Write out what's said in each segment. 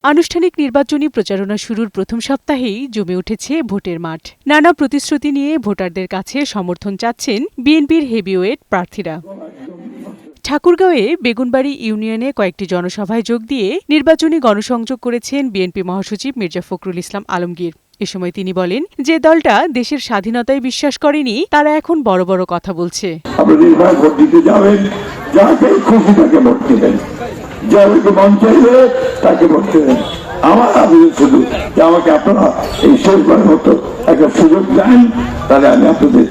আনুষ্ঠানিক নির্বাচনী প্রচারণা শুরুর প্রথম সপ্তাহেই জমে উঠেছে ভোটের মাঠ। নানা প্রতিশ্রুতি নিয়ে ভোটারদের কাছে সমর্থন চাচ্ছেন বিএনপির হেভিওয়েট প্রার্থীরা। ঠাকুরগাঁওয়ে বেগুনবাড়ি ইউনিয়নে কয়েকটি জনসভায় যোগ দিয়ে নির্বাচনী গণসংযোগ করেছেন বিএনপি মহাসচিব মির্জা ফখরুল ইসলাম আলমগীর। এ সময় তিনি বলেন, যে দলটা দেশের স্বাধীনতায় বিশ্বাস করেনি তারা এখন বড় বড় কথা বলছে। আমার আবেদন শুধু যে আমাকে আপনারা এই শেষবার মতো একটা সুযোগ দেন, তাহলে আমি আপনাদের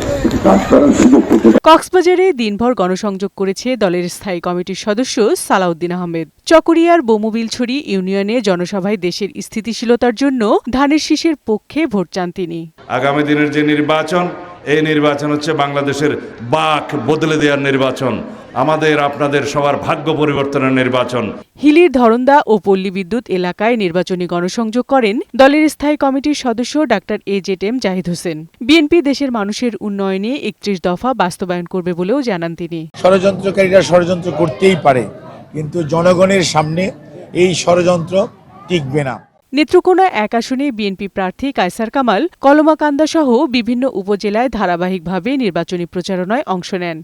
কাজ করার সুযোগ পেতে। কক্সবাজারে দিনভর গণসংযোগ করেছে দলের স্থায়ী কমিটির সদস্য সালাউদ্দিন আহমেদ। চকরিয়ার বমুবিলছড়ি ইউনিয়নে জনসভায় দেশের স্থিতিশীলতার জন্য ধানের শীষের পক্ষে ভোট চান তিনি। আগামী দিনের যে নির্বাচন, এই নির্বাচন হচ্ছে বাংলাদেশের বাক বদলে দেওয়ার নির্বাচন, আমাদের আপনাদের সবার ভাগ্য পরিবর্তনের নির্বাচন। হিলির ধরন্দা ও পল্লী বিদ্যুৎ এলাকায় নির্বাচনী গণসংযোগ করেন দলের স্থায়ী কমিটির সদস্য ডাক্তার এজেড জাহিদ হোসেন। বিএনপি দেশের মানুষের উন্নয়নে ৩১ দফা বাস্তবায়ন করবে বলেও জানান তিনি। ষড়যন্ত্রকারীরা ষড়যন্ত্র করতেই পারে, কিন্তু জনগণের সামনে এই ষড়যন্ত্র টিকবে না। নেত্রকোনা ১ আসনে বিএনপি প্রার্থী কায়সার কামাল কলমাকান্দা সহ বিভিন্ন উপজেলায় ধারাবাহিকভাবে নির্বাচনী প্রচারণায় অংশ নেন।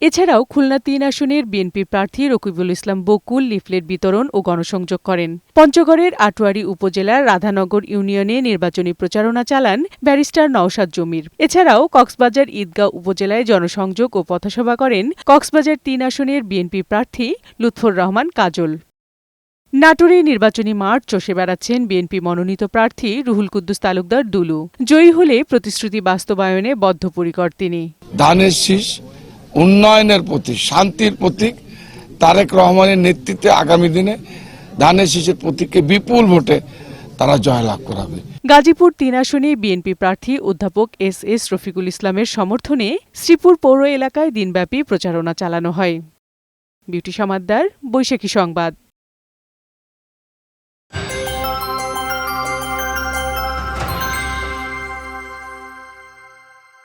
এছাড়াও খুলনা ৩ আসনের বিএনপি প্রার্থী রকিবুল ইসলাম বকুল লিফলেট বিতরণ ও গণসংযোগ করেন। পঞ্চগড়ের আটোয়ারী উপজেলার রাধানগর ইউনিয়নে নির্বাচনী প্রচারণা চালান ব্যারিস্টার নওশাদ জমির। এছাড়াও কক্সবাজার ঈদগাঁও উপজেলায় জনসংযোগ ও পথসভা করেন কক্সবাজার ৩ আসনের বিএনপি প্রার্থী লুৎফর রহমান কাজল। নাটোরে নির্বাচনী মাঠ চষে বেড়াচ্ছেন বিএনপি মনোনীত প্রার্থী রুহুল কুদ্দুস তালুকদার দুলু। জয়ী হলে প্রতিশ্রুতি বাস্তবায়নে বদ্ধপরিকর তিনি। ধানের শীষ উন্নয়নের প্রতীক, শান্তির প্রতীক। তারেক রহমানের নেতৃত্বে আগামী দিনে ধানের শীষের প্রতীককে বিপুল ভোটে তারা জয়লাভ করাবে। গাজীপুর ৩ আসনে বিএনপি প্রার্থী অধ্যাপক এস রফিকুল ইসলামের সমর্থনে শ্রীপুর পৌর এলাকায় দিনব্যাপী প্রচারণা চালানো হয়। বিউটি সমাদ্দার, বৈশাখী সংবাদ।